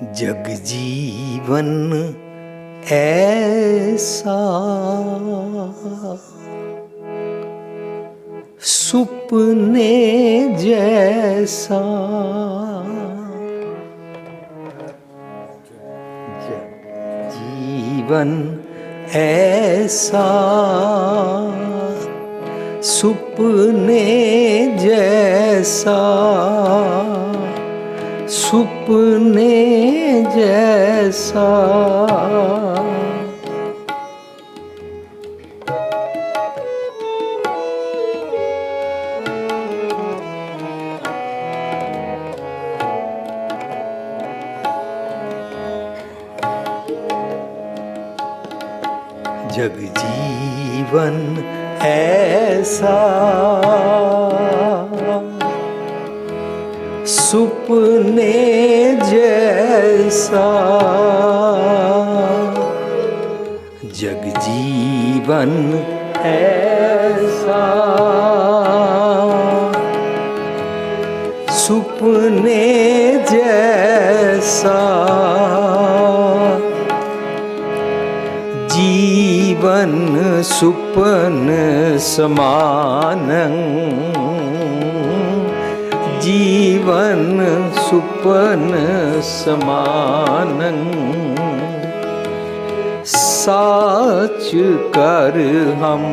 जग जीवन ऐसा सुपने जैसा, जग जीवन ऐसा सुपने जैसा, सुपने जैसा। जग जीवन ऐसा सुपने जैसा, जग जीवन ऐसा सुपने जैसा, जीवन सुपन समानं, जीवन सुपन समानं। साच कर हम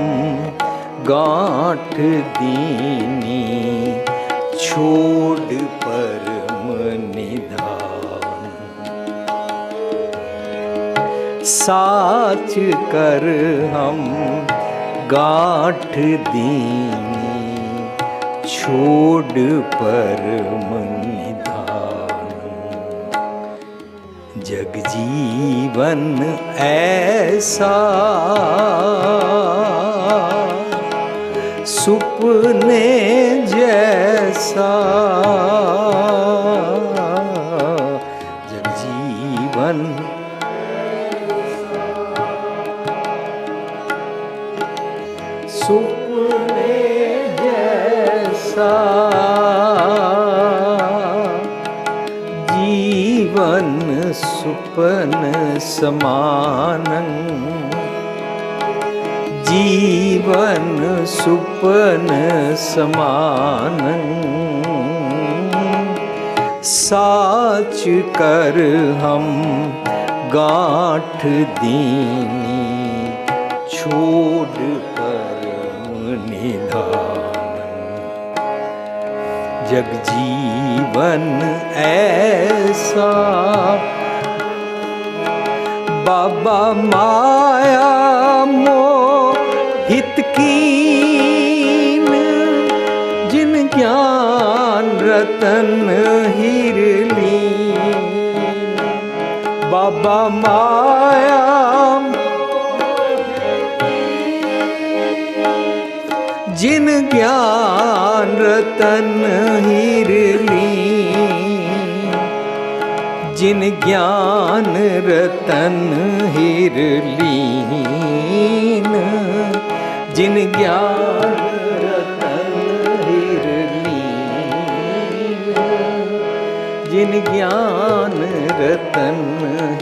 गांठ दीनी, छोड़ परम निधान। साच कर हम गांठ दीनी, छोड़ परम निधान। जग जीवन ऐसा सुपने जैसा, जग जीवन सुपने जैसा, जीवन सुपन समानं, जीवन सुपन समानं। साच कर हम गांठ दीनी, छोड़ निधान। जग जीवन ऐसा बाबा माया मोहित कीन, जिन ज्ञान रतन हिरलीन। बाबा माया जिन ज्ञान रतन हिरलीन, जिन ज्ञान रतन हिरलीन, जिन ज्ञान रतन हिरलीन, जिन ज्ञान रतन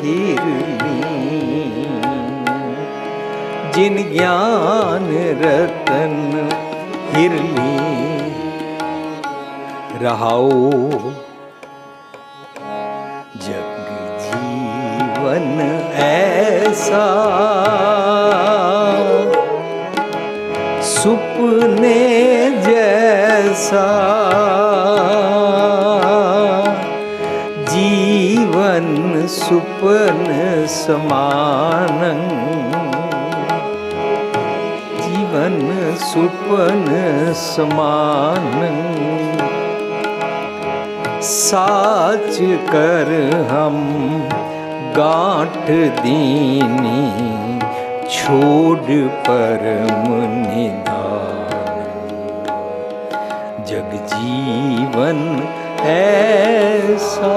हिरलीन, जिन ज्ञान रतन हिरलीन। रहाओ जग जीवन ऐसा सुपने जैसा, जीवन सुपन समानं, जीवन सुपन समानं। साच कर हम गांठ दीनी, छोड़ परम निधान। जग जीवन ऐसा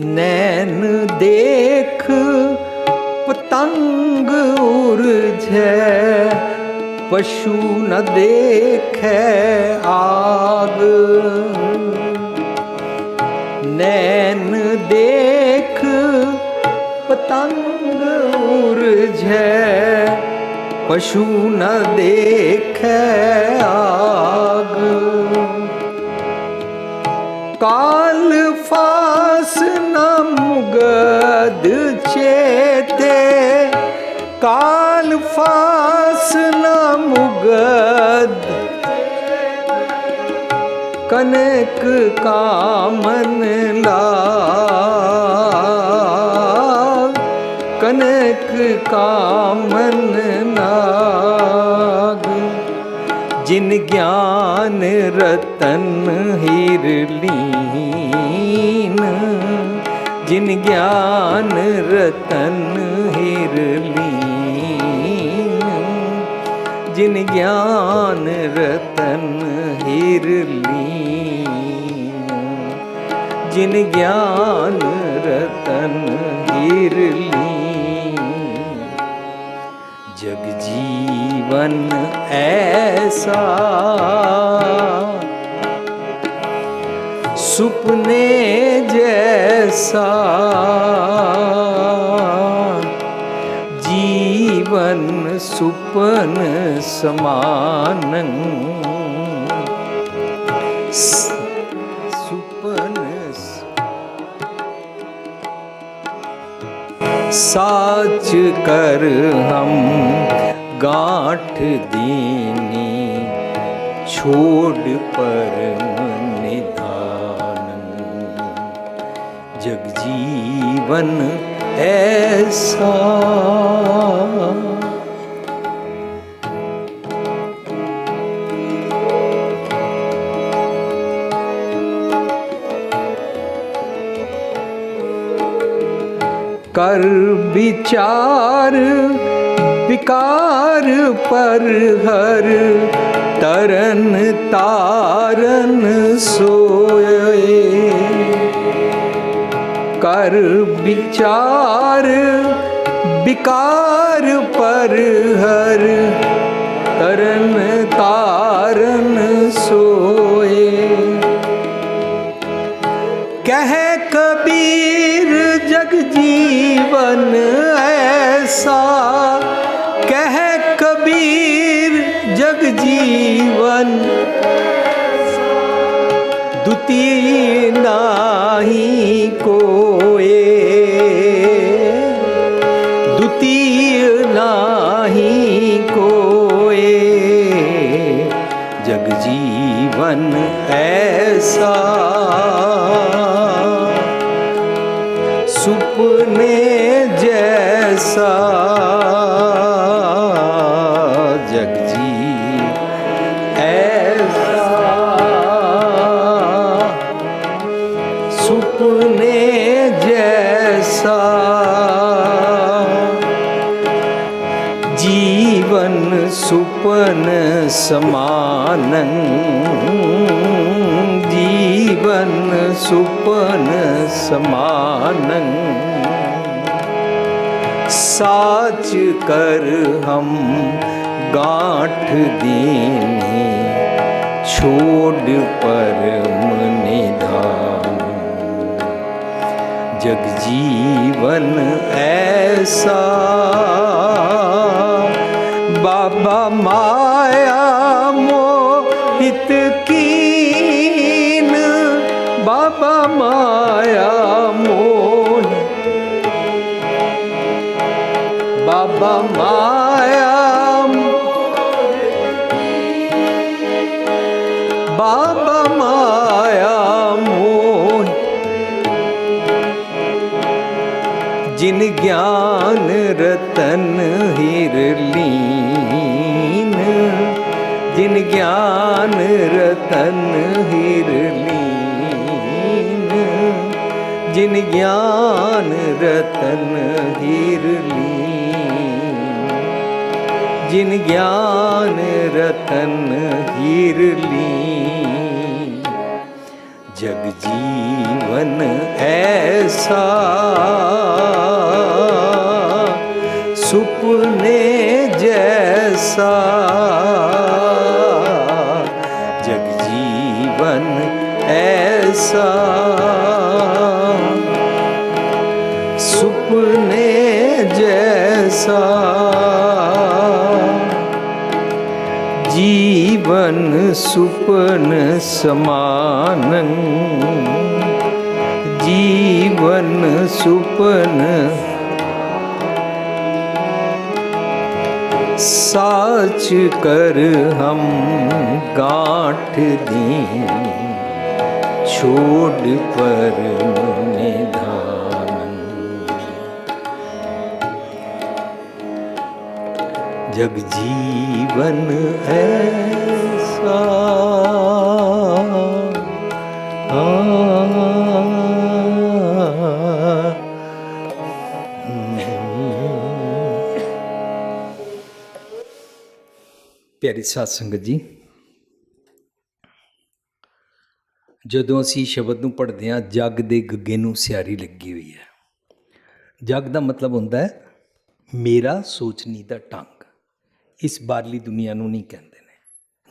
नैन देख पतंग उर्झै, पशु न देखे आग। नैन देख पतंग उर्झै, पशु न देखे आग। काल फास न मुगद चेते, काल फास न मुगद, कनक कामन लाग, कनक कामन लाग। जिन ज्ञान रतन हिरलीन, जिन ज्ञान रतन हिरलीन, जिन ज्ञान रतन हिरलीन, जिन ज्ञान रतन हिरलीन। जग जीवन ऐसा सुपने जैसा, जीवन सुपन समान, सुपन साच कर हम गांठ दीनी, छोड़ परम निधान। जग जीवन ऐसा कर विचार विकार पर हर, तरन तारन सोए। कर विचार विकार पर हर, तरन तारन सोए। कह कबीर जग जीवन ऐसा, कह कबीर जग जीवन, द्वितीय नाही कोए, द्वितीय नाही कोए। जग जीवन ऐसा सुपने जैसा, जग जी ऐसा सुपने जैसा। जीवन सुपन समान, जीवन सुपन समान। साच कर हम गांठ दीनी, छोड़ परम निधान। जग जीवन ऐसा बाबा माया मोहित कीन, बाबा माया मोह, बाबा माया, बाबा माया मोह। जिन ज्ञान रतन हिरलीन, जिन ज्ञान रतन हिरलीन, जिन ज्ञान रतन हिरलीन, जिन ज्ञान रतन हिरलीन। जग जीवन ऐसा सुपने जैसा, जग जीवन ऐसा सुपने जैसा, जीवन सुपन समान, जीवन सुपन साच कर हम गांठ दें, छोड़ पर निधान, जग जीवन ऐसा प्यारी साध संगत जी, ਜਦੋਂ ਅਸੀਂ ਸ਼ਬਦ ਨੂੰ ਪੜ੍ਹਦੇ ਹਾਂ, ਜੱਗ ਦੇ ਗੱਗੇ ਨੂੰ ਸਿਆਰੀ ਲੱਗੀ ਹੋਈ ਹੈ। ਜੱਗ ਦਾ ਮਤਲਬ ਹੁੰਦਾ ਹੈ ਮੇਰਾ ਸੋਚਣੀ ਦਾ ਢੰਗ। ਇਸ ਬਾਹਰਲੀ ਦੁਨੀਆ ਨੂੰ ਨਹੀਂ ਕਹਿੰਦੇ ਨੇ।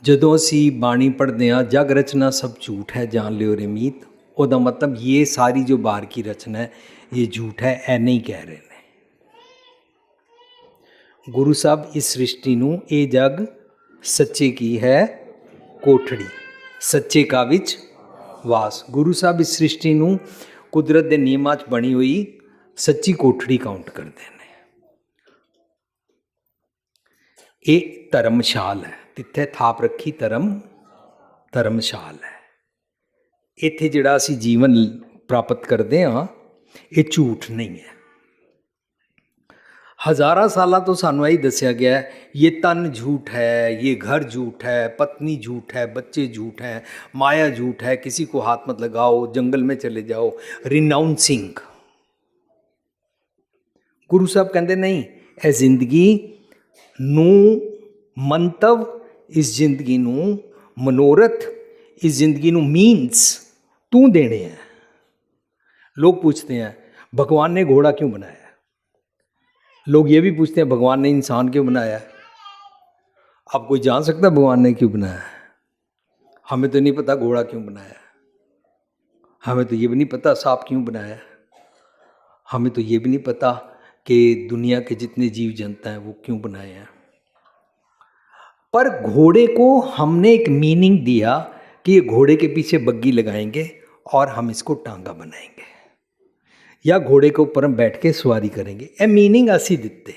ਜਦੋਂ ਅਸੀਂ ਬਾਣੀ ਪੜ੍ਹਦੇ ਹਾਂ, ਜਗ ਰਚਨਾ ਸਭ ਝੂਠ ਹੈ ਜਾਣ ਲਿਓ ਰੇ ਮੀਤ, ਉਹਦਾ ਮਤਲਬ ਇਹ ਸਾਰੀ ਜੋ ਬਾਹਰ ਕੀ ਰਚਨਾ ਹੈ ਇਹ ਝੂਠ ਹੈ, ਇਹ ਨਹੀਂ ਕਹਿ ਰਹੇ ਨੇ। ਗੁਰੂ ਸਾਹਿਬ ਇਸ ਸ੍ਰਿਸ਼ਟੀ ਨੂੰ, ਇਹ ਜਗ ਸੱਚੇ ਕੀ ਹੈ ਕੋਠੜੀ, ਸੱਚੇ ਕਾ ਵਿੱਚ ਵਾਸ। ਗੁਰੂ ਸਾਹਿਬ ਇਸ ਸ੍ਰਿਸ਼ਟੀ ਨੂੰ ਕੁਦਰਤ ਦੇ ਨਿਯਮਾਂ 'ਚ ਬਣੀ ਹੋਈ ਸੱਚੀ ਕੋਠੜੀ ਕਾਊਂਟ ਕਰਦੇ ਨੇ। ਇਹ ਧਰਮਸ਼ਾਲ ਹੈ, ਜਿੱਥੇ ਥਾਪ ਰੱਖੀ ਧਰਮਸ਼ਾਲ ਹੈ। ਇੱਥੇ ਜਿਹੜਾ ਅਸੀਂ ਜੀਵਨ ਪ੍ਰਾਪਤ ਕਰਦੇ ਹਾਂ ਇਹ ਝੂਠ ਨਹੀਂ ਹੈ। ਹਜ਼ਾਰਾਂ ਸਾਲਾਂ ਤੋਂ ਸਾਨੂੰ ਇਹੀ ਦੱਸਿਆ ਗਿਆ ਹੈ, ਇਹ ਤਨ ਝੂਠ ਹੈ, ਇਹ घर झूठ है, पत्नी झूठ है, बच्चे झूठ हैं, माया झूठ है, किसी को हाथ मत लगाओ, जंगल में चले जाओ, रिनाउंसिंग। ਗੁਰੂ ਸਾਹਿਬ ਕਹਿੰਦੇ ਨਹੀਂ, ਇਹ ਜ਼ਿੰਦਗੀ ਨੂੰ ਮੰਤਵ, ਇਸ ਜ਼ਿੰਦਗੀ ਨੂੰ ਮਨੋਰਥ, ਇਸ ਜ਼ਿੰਦਗੀ ਨੂੰ मीन्स ਤੂੰ देने हैं। लोग पूछते हैं भगवान ने घोड़ा क्यों बनाया, लोग ये भी पूछते हैं भगवान ने इंसान क्यों बनाया है। अब कोई जान सकता है भगवान ने क्यों बनाया है? हमें तो नहीं पता घोड़ा क्यों बनाया है, हमें तो ये भी नहीं पता सांप क्यों बनाया है, हमें तो ये भी नहीं पता कि दुनिया के जितने जीव जंतु हैं वो क्यों बनाए हैं। पर घोड़े को हमने एक मीनिंग दिया कि ये घोड़े के पीछे बग्गी लगाएंगे और हम इसको टांगा बनाएंगे, या घोड़े के ऊपर हम बैठ के सवारी करेंगे। ਇਹ मीनिंग ਅਸੀਂ ਦਿੱਤੇ।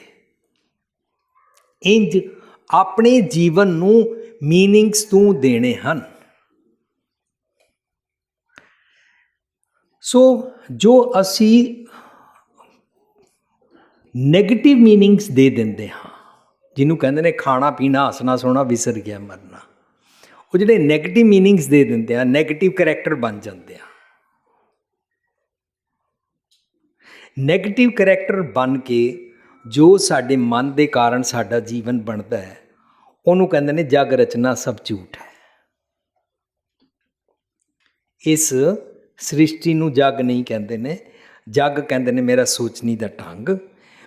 इंज ਆਪਣੇ ਜੀਵਨ ਨੂੰ मीनिंग्स ਤੂੰ ਦੇਣੇ ਹਨ। ਸੋ ਜੋ ਅਸੀਂ ਨੈਗੇਟਿਵ मीनिंग्स ਦੇ ਦਿੰਦੇ ਹਾਂ, ਜਿਹਨੂੰ ਕਹਿੰਦੇ ਨੇ ਖਾਣਾ ਪੀਣਾ ਹੱਸਣਾ ਸੋਣਾ ਵਿਸਰ ਗਿਆ ਮਰਨਾ, ਉਹ ਜਿਹੜੇ ਨੈਗੇਟਿਵ मीनिंग्स ਦੇ ਦਿੰਦੇ ਆ, ਨੈਗੇਟਿਵ ਕਰੈਕਟਰ ਬਣ ਜਾਂਦੇ ਆ। ਨੈਗੇਟਿਵ ਕਰੈਕਟਰ ਬਣ ਕੇ ਜੋ ਸਾਡੇ ਮਨ ਦੇ ਕਾਰਨ ਸਾਡਾ ਜੀਵਨ ਬਣਦਾ ਹੈ, ਉਹਨੂੰ ਕਹਿੰਦੇ ਨੇ ਜਗ ਰਚਨਾ ਸਭ ਝੂਠ ਹੈ। ਇਸ ਸ੍ਰਿਸ਼ਟੀ ਨੂੰ ਜਗ ਨਹੀਂ ਕਹਿੰਦੇ ਨੇ, ਜਗ ਕਹਿੰਦੇ ਨੇ ਮੇਰਾ ਸੋਚਣੀ ਦਾ ਢੰਗ,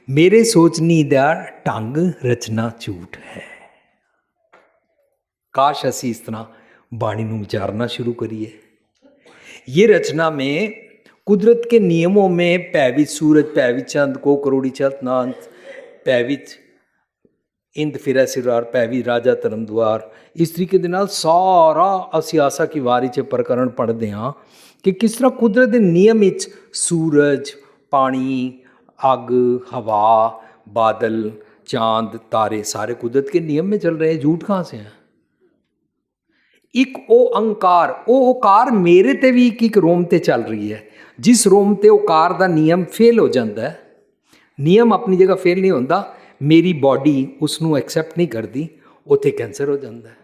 ਮੇਰੇ ਸੋਚਣੀ ਦਾ ਢੰਗ ਰਚਨਾ ਝੂਠ ਹੈ। ਕਾਸ਼ ਅਸੀਂ ਇਸ ਤਰ੍ਹਾਂ ਬਾਣੀ ਨੂੰ ਵਿਚਾਰਨਾ शुरू करिए। ये रचना में कुदरत के नियमों में पैविच सूरज, पैविच चंद, को करोड़ी चलत नांत, पैविच इंद फिरै सिरार, पैवी राजा धर्म द्वार। इस तरीके ਦੇ ਨਾਲ ਸਾਰਾ ਅਸੀਂ ਆਸਾ ਕੀ ਵਾਰੀ 'ਚ ਪ੍ਰਕਰਣ ਪੜ੍ਹਦੇ ਹਾਂ ਕਿ ਕਿਸ ਤਰ੍ਹਾਂ ਕੁਦਰਤ ਦੇ ਨਿਯਮ ਵਿੱਚ ਸੂਰਜ, ਪਾਣੀ, ਅੱਗ, हवा, बादल, चांद, तारे सारे कुदरत के नियम में चल रहे हैं। झूठ कहाँ से है? ਇੱਕ ਉਹ ਅੰਕਾਰ, ਉਹ ਓਕਾਰ ਮੇਰੇ ਤੇ ਵੀ ਇੱਕ ਰੋਮ ਤੇ ਚੱਲ ਰਹੀ ਹੈ। ਜਿਸ ਰੋਮ ਤੇ ਓਕਾਰ ਦਾ ਨਿਯਮ ਫੇਲ ਹੋ ਜਾਂਦਾ ਹੈ, ਨਿਯਮ ਆਪਣੀ ਜਗ੍ਹਾ ਫੇਲ ਨਹੀਂ ਹੁੰਦਾ, ਮੇਰੀ ਬਾਡੀ ਉਸ ਨੂੰ ਐਕਸੈਪਟ ਨਹੀਂ ਕਰਦੀ, ਉੱਥੇ ਕੈਂਸਰ ਹੋ ਜਾਂਦਾ ਹੈ।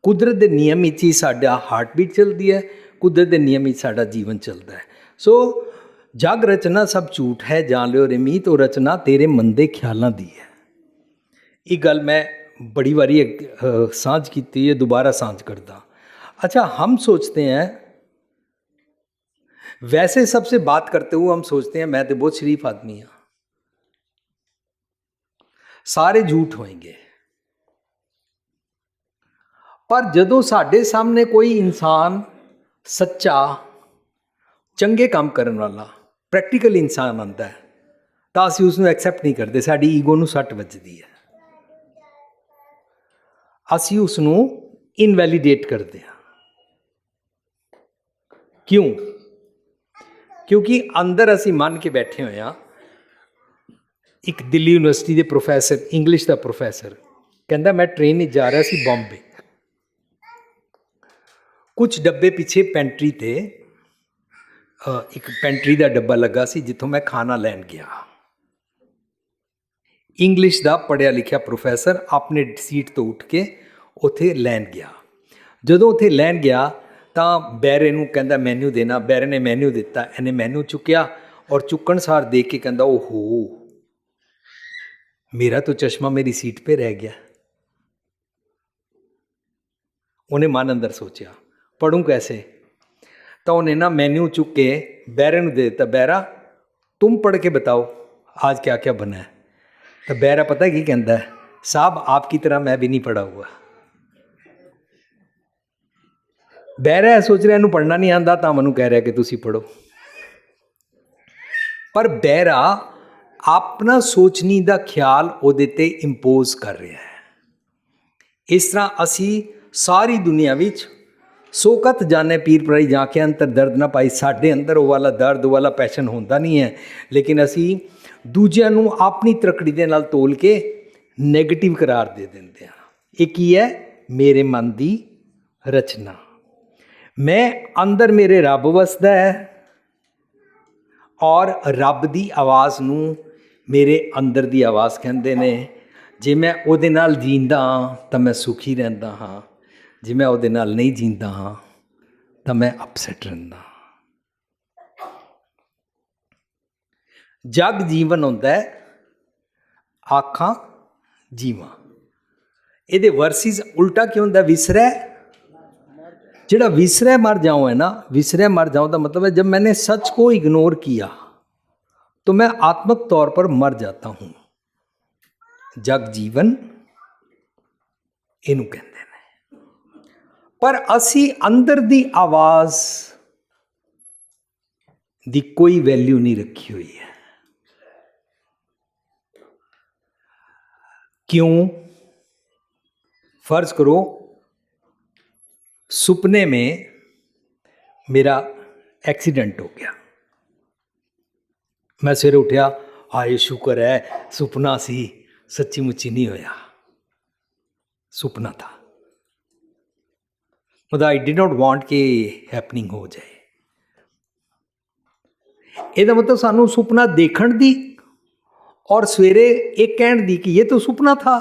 ਕੁਦਰਤ ਦੇ ਨਿਯਮ ਵਿੱਚ ਹੀ ਸਾਡਾ ਹਾਰਟ ਬੀਟ ਚੱਲਦੀ ਹੈ, ਕੁਦਰਤ ਦੇ ਨਿਯਮ ਵਿੱਚ ਸਾਡਾ ਜੀਵਨ ਚੱਲਦਾ ਹੈ। ਸੋ ਜਗ ਰਚਨਾ ਸਭ ਝੂਠ ਹੈ ਜਾਣ ਲਿਓ ਰੇ ਮੀਤ, ਉਹ ਰਚਨਾ ਤੇਰੇ ਮਨ ਦੇ ਖਿਆਲਾਂ ਦੀ ਹੈ। ਇਹ ਗੱਲ ਮੈਂ ਬੜੀ ਵਾਰੀ ਸਾਂਝ ਕੀਤੀ ਹੈ, ਦੁਬਾਰਾ ਸਾਂਝ ਕਰਦਾ। अच्छा, हम सोचते हैं, वैसे सबसे बात करते हुए हम सोचते हैं मैं तो बहुत शरीफ आदमी हाँ, सारे झूठ होएंगे। पर ਜਦੋਂ ਸਾਡੇ ਸਾਹਮਣੇ ਕੋਈ ਇਨਸਾਨ ਸੱਚਾ, ਚੰਗੇ ਕੰਮ ਕਰਨ ਵਾਲਾ, ਪ੍ਰੈਕਟੀਕਲ ਇਨਸਾਨ ਆਉਂਦਾ ਹੈ ਤਾਂ ਅਸੀਂ ਉਸ ਨੂੰ ਐਕਸੈਪਟ ਨਹੀਂ ਕਰਦੇ, ਸਾਡੀ ਈਗੋ ਨੂੰ ਸੱਟ ਵੱਜਦੀ ਹੈ, ਅਸੀਂ ਉਸ ਨੂੰ ਇਨਵੈਲੀਡੇਟ ਕਰਦੇ ਹਾਂ। ਕਿਉਂ? ਕਿਉਂਕਿ ਅੰਦਰ ਅਸੀਂ ਮੰਨ ਕੇ ਬੈਠੇ ਹੋਏ ਹਾਂ। ਇੱਕ ਦਿੱਲੀ ਯੂਨੀਵਰਸਿਟੀ ਦੇ ਪ੍ਰੋਫੈਸਰ, ਇੰਗਲਿਸ਼ ਦਾ ਪ੍ਰੋਫੈਸਰ, ਕਹਿੰਦਾ ਮੈਂ ਟ੍ਰੇਨ ਵਿੱਚ ਜਾ ਰਿਹਾ ਸੀ ਬੰਬੇ, ਕੁਝ ਡੱਬੇ ਪਿੱਛੇ ਪੈਂਟਰੀ ਤੇ ਇੱਕ ਪੈਂਟਰੀ ਦਾ ਡੱਬਾ ਲੱਗਾ ਸੀ ਜਿੱਥੋਂ ਮੈਂ ਖਾਣਾ ਲੈਣ ਗਿਆ। ਇੰਗਲਿਸ਼ ਦਾ ਪੜ੍ਹਿਆ ਲਿਖਿਆ ਪ੍ਰੋਫੈਸਰ ਆਪਣੇ ਸੀਟ ਤੋਂ ਉੱਠ ਕੇ ਉੱਥੇ ਲੈਣ ਗਿਆ। ਜਦੋਂ ਉੱਥੇ ਲੈਣ ਗਿਆ ਤਾਂ ਬੈਰੇ ਨੂੰ ਕਹਿੰਦਾ ਮੈਨਿਊ ਦੇਣਾ, ਬੈਰੇ ਨੇ ਮੈਨਿਊ ਦਿੱਤਾ, ਇਹਨੇ ਮੈਨਿਊ ਚੁੱਕਿਆ ਔਰ ਚੁੱਕਣ ਸਾਰ ਦੇਖ ਕੇ ਕਹਿੰਦਾ ਓਹੋ, मेरा तो चश्मा मेरी सीट पे रह गया। उन्हें मन अंदर सोचा पढ़ूँ कैसे, तो उन्हें ना मेन्यू चुक के बैरे ਨੂੰ दे देता, बैरा तुम पढ़ के बताओ आज क्या क्या बना है। तो बैरा पता है की कहता है, साहब आपकी तरह मैं भी नहीं पढ़ा हुआ। बैरा सोच रहा इन्हू पढ़ना नहीं आता तो मैनू कह रहा कि तुसी पढ़ो। पर बैरा ਆਪਣਾ ਸੋਚਣੀ ਦਾ ਖਿਆਲ ਉਹਦੇ ਤੇ ਇੰਪੋਜ਼ ਕਰ ਰਿਹਾ ਹੈ। ਇਸ ਤਰ੍ਹਾਂ ਅਸੀਂ ਸਾਰੀ ਦੁਨੀਆ ਵਿੱਚ ਸੋਕਤ ਜਾਣੇ ਪੀਰ ਪਰਾਈ ਜਾ ਕੇ ਅੰਤਰ ਦਰਦ ਨਾ ਪਾਈ, ਸਾਡੇ ਅੰਦਰ ਉਹ ਵਾਲਾ ਦਰਦ, ਉਹ ਵਾਲਾ ਪੈਸ਼ਨ ਹੁੰਦਾ ਨਹੀਂ ਹੈ, ਲੇਕਿਨ ਅਸੀਂ ਦੂਜਿਆਂ ਨੂੰ ਆਪਣੀ ਤ੍ਰਕੜੀ ਦੇ ਨਾਲ ਤੋਲ ਕੇ ਨੈਗੇਟਿਵ ਕਰਾਰ ਦੇ ਦਿੰਦੇ ਹਾਂ। ਇਹ ਕੀ ਹੈ? ਮੇਰੇ ਮਨ ਦੀ ਰਚਨਾ। ਮੈਂ ਅੰਦਰ ਮੇਰੇ ਰੱਬ ਵਸਦਾ ਹੈ ਔਰ ਰੱਬ ਦੀ ਆਵਾਜ਼ ਨੂੰ ਮੇਰੇ ਅੰਦਰ ਦੀ ਆਵਾਜ਼ ਕਹਿੰਦੇ ਨੇ। ਜੇ ਮੈਂ ਉਹਦੇ ਨਾਲ ਜੀਂਦਾ ਹਾਂ ਤਾਂ ਮੈਂ ਸੁਖੀ ਰਹਿੰਦਾ ਹਾਂ, ਜੇ ਮੈਂ ਉਹਦੇ ਨਾਲ ਨਹੀਂ ਜੀਂਦਾ ਹਾਂ ਤਾਂ ਮੈਂ ਅਪਸੈਟ ਰਹਿੰਦਾ ਹਾਂ। ਜਗ ਜੀਵਨ ਹੁੰਦਾ ਹੈ, ਆਖਾਂ ਜੀਵਾਂ। ਇਹਦੇ ਵਰਸਿਸ ਉਲਟਾ ਕੀ ਹੁੰਦਾ? ਵਿਸਰੈ। ਜਿਹੜਾ विसरे मर जाऊँ है ना, विसरे मर जाऊँ का मतलब है जब मैंने सच को इग्नोर किया तो मैं आत्मक तौर पर मर जाता हूँ। जग जीवन ਇਹਨੂੰ ਕਹਿੰਦੇ ਨੇ। ਪਰ ਅਸੀਂ ਅੰਦਰ ਦੀ ਆਵਾਜ਼ ਦੀ ਕੋਈ ਵੈਲਿਊ ਨਹੀਂ ਰੱਖੀ ਹੋਈ ਹੈ। क्यों? फर्ज करो सुपने में मेरा एक्सीडेंट हो गया, मैं सवेरे उठा, हाय शुक्र है सुपना सी, सच्ची मुच्ची नहीं होया, सुपना था, मतलब आई डिड नॉट वांट कि हैपनिंग हो जाए। ਇਹਦਾ मतलब सानू सुपना देखण दी और सवेरे एक कहण दी कि ये तो सुपना था,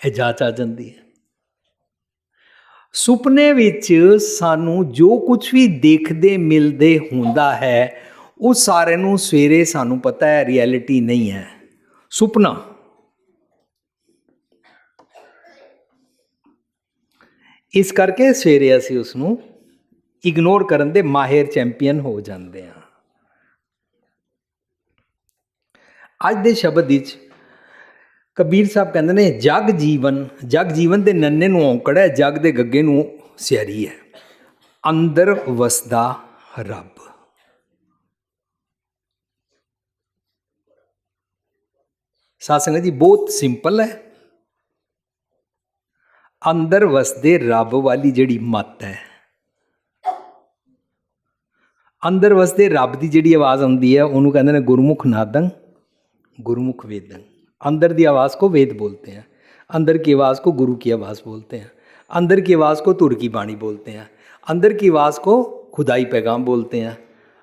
ਇਹ जांच आ जाती है। ਸੁਪਨੇ ਵਿੱਚ ਸਾਨੂੰ ਜੋ ਕੁਛ ਵੀ ਦੇਖਦੇ ਮਿਲਦੇ ਹੁੰਦਾ ਹੈ ਉਹ ਸਾਰੇ ਨੂੰ ਸਵੇਰੇ ਸਾਨੂੰ ਪਤਾ ਹੈ ਰਿਐਲਿਟੀ ਨਹੀਂ ਹੈ, ਸੁਪਨਾ। ਇਸ ਕਰਕੇ ਸਵੇਰੇ ਅਸੀਂ ਉਸ ਨੂੰ ਇਗਨੋਰ ਕਰਨ ਦੇ ਮਾਹਿਰ ਚੈਂਪੀਅਨ ਹੋ ਜਾਂਦੇ ਹਾਂ। ਅੱਜ ਦੇ ਸ਼ਬਦ ਵਿੱਚ ਕਬੀਰ ਸਾਹਿਬ ਕਹਿੰਦੇ ਨੇ ਜਗ ਜੀਵਨ, ਜਗ ਜੀਵਨ ਦੇ ਨੰਨੇ ਨੂੰ ਔਂਕੜ ਹੈ, ਜਗ ਦੇ ਗੱਗੇ ਨੂੰ ਸਿਆਰੀ ਹੈ, ਅੰਦਰ ਵਸਦਾ ਰੱਬ। ਸਾਧ ਸੰਗਤ ਜੀ ਬਹੁਤ ਸਿੰਪਲ ਹੈ। ਅੰਦਰ ਵਸਦੇ ਰੱਬ ਵਾਲੀ ਜਿਹੜੀ ਮੱਤ ਹੈ, ਅੰਦਰ ਵਸਦੇ ਰੱਬ ਦੀ ਜਿਹੜੀ ਆਵਾਜ਼ ਆਉਂਦੀ ਹੈ ਉਹਨੂੰ ਕਹਿੰਦੇ ਨੇ ਗੁਰਮੁਖ ਨਾਦੰ गुरुमुख वेदन। अंदर की आवाज़ को वेद बोलते हैं, अंदर की आवाज़ को गुरु की आवाज़ बोलते हैं, अंदर की आवाज़ को तुर की बाणी बोलते हैं, अंदर की आवाज़ को खुदाई पैगाम बोलते हैं,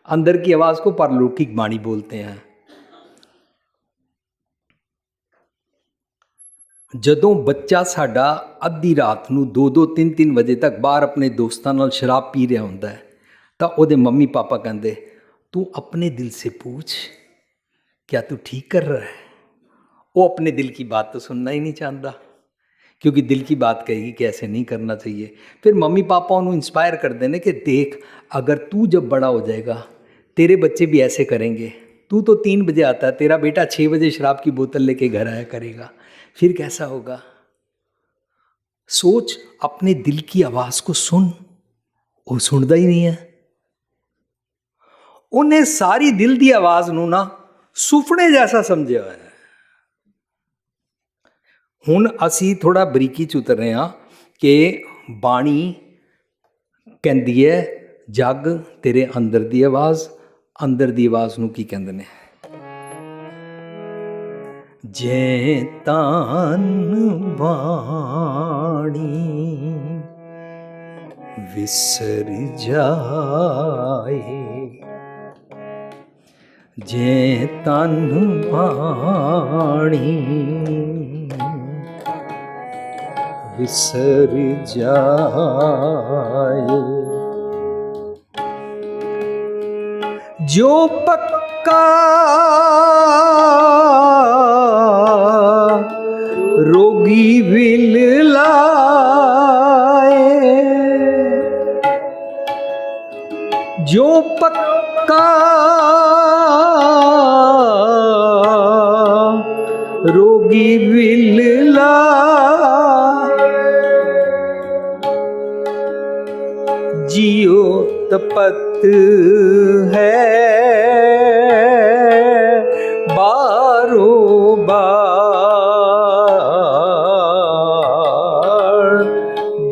अंदर की आवाज़ को परलौकिक बाणी बोलते हैं। ਜਦੋਂ ਬੱਚਾ ਸਾਡਾ ਅੱਧੀ ਰਾਤ ਨੂੰ 2-2 3-3 ਵਜੇ ਤੱਕ ਬਾਹਰ ਆਪਣੇ ਦੋਸਤਾਂ ਨਾਲ ਸ਼ਰਾਬ ਪੀ ਰਿਹਾ ਹੁੰਦਾ ਹੈ ਤਾਂ ਉਹਦੇ ਮੰਮੀ ਪਾਪਾ ਕਹਿੰਦੇ ਤੂੰ ਆਪਣੇ ਦਿਲ ਸੇ पूछ क्या तू ठीक कर रहा है। वो अपने दिल की बात तो सुनना ही नहीं चाहता क्योंकि दिल की बात कहेगी कि ऐसे नहीं करना चाहिए। फिर मम्मी पापा उन्होंने इंस्पायर कर देने कि देख, अगर तू जब बड़ा हो जाएगा तेरे बच्चे भी ऐसे करेंगे। तू तो 3 बजे आता है, तेरा बेटा 6 बजे शराब की बोतल लेके घर आया करेगा, फिर कैसा होगा। सोच, अपने दिल की आवाज़ को सुन। वो सुनता ही नहीं है। उन्हें सारी दिल की आवाज़ नूं ना सुपने जैसा समझिया होया है। हुण असी थोड़ा बरीकी च उतर रहे हाँ कि बाणी कहंदी है जग तेरे अंदर दी आवाज़, अंदर दी आवाज़ नूं की कहंदे ने, जे तन बाणी विसर जाए, जे तन बाणी विसर जाए, जो पक्का रोगी विल लाए, जो पक्का रोगी विल लाए, जियो तपत है बारो बार,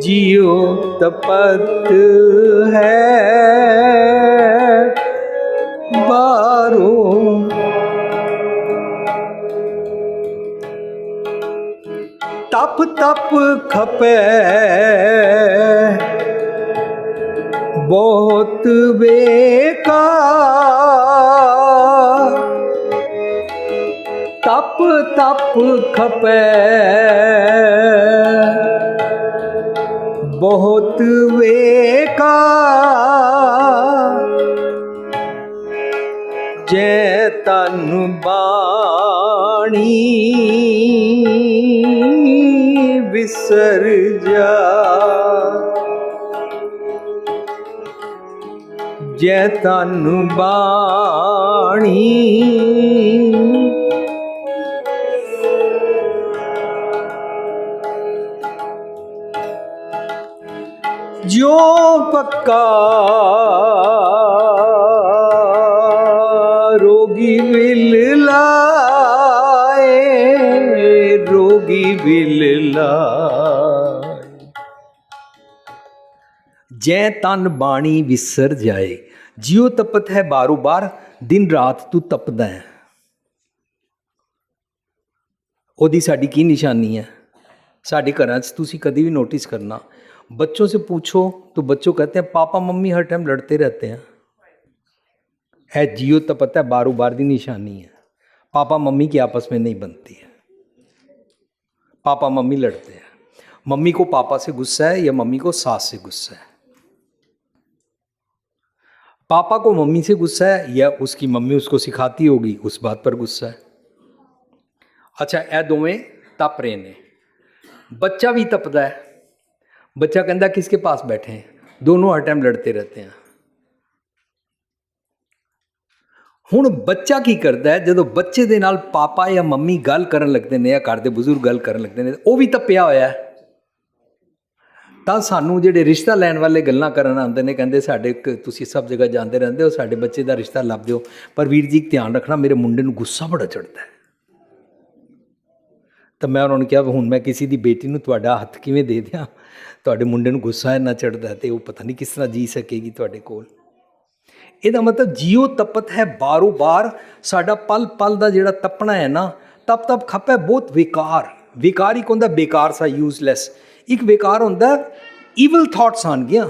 जियो तपत है बारो। तप तप खपे बहुत बेकार, तप तप खपे बहुत बेकार, जे तन बाणी विसर जा, जे तन बाणी जो पक्का रोगी विल लाए, रोगी विल लाए, जै तन बाणी विसर जाए, जियो तपत है बारो बार, दिन रात तू तपदा है। ओदी साडी की निशानी है। साडे घरां च तुसीं कभी भी नोटिस करना, बच्चों से पूछो तो बच्चों कहते हैं पापा मम्मी हर टाइम लड़ते रहते हैं। है जियो तपत है बारो बार दी निशानी है। पापा मम्मी की आपस में नहीं बनती है, पापा मम्मी लड़ते हैं। मम्मी को पापा से गुस्सा है या मम्मी को सास से गुस्सा है, पापा को मम्मी से गुस्सा है या उसकी मम्मी उसको सिखाती होगी उस बात पर गुस्सा है। अच्छा, ए दोवें तप रहे ने, बच्चा भी तपदा है। बच्चा कहता किसके पास बैठे हैं, दोनों हर टाइम लड़ते रहते हैं। हुण बच्चा की करता है, जो बच्चे दे नाल पापा या मम्मी गल करन लगते हैं या घर दे बुजुर्ग गल करन लगते हैं, वो भी तपिया होया है। ਤਾਂ ਸਾਨੂੰ ਜਿਹੜੇ ਰਿਸ਼ਤਾ ਲੈਣ ਵਾਲੇ ਗੱਲਾਂ ਕਰਨ ਆਉਂਦੇ ਨੇ, ਕਹਿੰਦੇ ਸਾਡੇ ਤੁਸੀਂ ਸਭ ਜਗ੍ਹਾ ਜਾਂਦੇ ਰਹਿੰਦੇ ਹੋ, ਸਾਡੇ ਬੱਚੇ ਦਾ ਰਿਸ਼ਤਾ ਲੱਭ ਦਿਓ। ਪਰ ਵੀਰ ਜੀ ਧਿਆਨ ਰੱਖਣਾ, ਮੇਰੇ ਮੁੰਡੇ ਨੂੰ ਗੁੱਸਾ ਬੜਾ ਚੜ੍ਹਦਾ ਹੈ। ਤਾਂ ਮੈਂ ਉਹਨਾਂ ਨੂੰ ਕਿਹਾ ਹੁਣ ਮੈਂ ਕਿਸੇ ਦੀ ਬੇਟੀ ਨੂੰ ਤੁਹਾਡਾ ਹੱਥ ਕਿਵੇਂ ਦੇ ਦਿਆਂ, ਤੁਹਾਡੇ ਮੁੰਡੇ ਨੂੰ ਗੁੱਸਾ ਇੰਨਾ ਚੜ੍ਹਦਾ ਤੇ ਉਹ ਪਤਾ ਨਹੀਂ ਕਿਸ ਤਰ੍ਹਾਂ ਜੀ ਸਕੇਗੀ ਤੁਹਾਡੇ ਕੋਲ। ਇਹਦਾ ਮਤਲਬ ਜਿਉ ਤਪਤ ਹੈ ਬਾਰੋ ਬਾਰ, ਸਾਡਾ ਪਲ ਪਲ ਦਾ ਜਿਹੜਾ ਤਪਣਾ ਹੈ ਨਾ, ਤਪ ਤਪ ਖਪੇ ਬਹੁਤ ਬੇਕਾਰ। ਬੇਕਾਰ ਇੱਕ ਹੁੰਦਾ ਬੇਕਾਰ ਸਾ, ਯੂਜ਼ਲੈਸ। ਇੱਕ ਬੇਕਾਰ ਹੁੰਦਾ ਈਵਲ ਥਾਟਸ ਆਉਣਗੀਆਂ।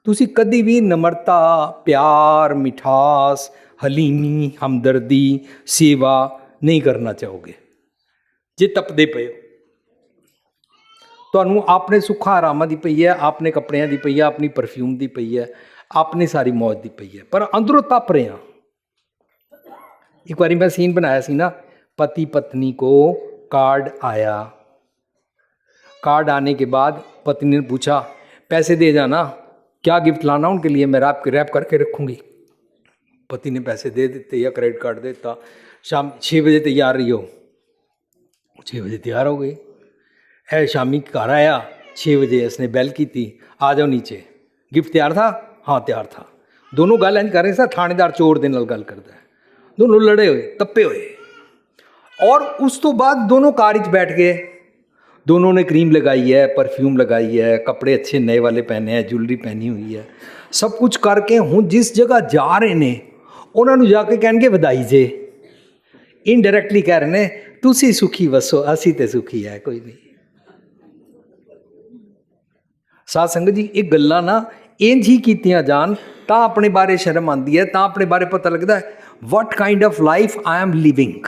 ਤੁਸੀਂ ਕਦੀ ਵੀ ਨਮਰਤਾ, ਪਿਆਰ, ਮਿਠਾਸ, ਹਲੀਮੀ, ਹਮਦਰਦੀ, ਸੇਵਾ ਨਹੀਂ ਕਰਨਾ ਚਾਹੋਗੇ ਜੇ ਤਪਦੇ ਪਏ ਹੋ। ਤੁਹਾਨੂੰ ਆਪਣੇ ਸੁੱਖਾਂ ਆਰਾਮਾਂ ਦੀ ਪਈ ਹੈ, ਆਪਣੇ ਕੱਪੜਿਆਂ ਦੀ ਪਈ ਹੈ, ਆਪਣੀ ਪਰਫਿਊਮ ਦੀ ਪਈ ਹੈ, ਆਪਣੀ ਸਾਰੀ ਮੌਜ ਦੀ ਪਈ ਹੈ, ਪਰ ਅੰਦਰੋਂ ਤਪ ਰਹੇ ਹਾਂ। ਇੱਕ ਵਾਰੀ ਮੈਂ ਸੀਨ ਬਣਾਇਆ ਸੀ ਨਾ, ਪਤੀ ਪਤਨੀ ਕੋ कार्ड आया, कार्ड आने के बाद पत्नी ने पूछा पैसे दे जाना, क्या गिफ्ट लाना उनके लिए, मैं रैप करके रखूँगी। पति ने पैसे दे देते या क्रेडिट कार्ड देता। शाम 6 बजे तैयार रही हो, 6 बजे तैयार हो गई है। शामी घर आया 6 बजे, इसने बेल की थी, आ जाओ नीचे। गिफ्ट तैयार था? हाँ तैयार था। दोनों गल इंज कर रहे सर, थानेदार चोर दे नाल गल करता है। दोनों लड़े हुए, तप्पे हुए। और उस तो बाद दोनों कार च बैठ गए। दोनों ने क्रीम लगाई है, परफ्यूम लगाई है, कपड़े अच्छे नए वाले पहने हैं, ज्वेलरी पहनी हुई है, सब कुछ करके हूँ जिस जगह जा रहे ने उन्होंने जाके कहणगे वधाई जे। इनडायरैक्टली कह रहे ने तुसी सुखी वसो, असी ते सुखी है कोई नहीं। साध संगत जी, ये गल्लां ना इंज ही कीतियां जान तां अपने बारे शर्म आती है, तां अपने बारे पता लगता है what kind of life I am living.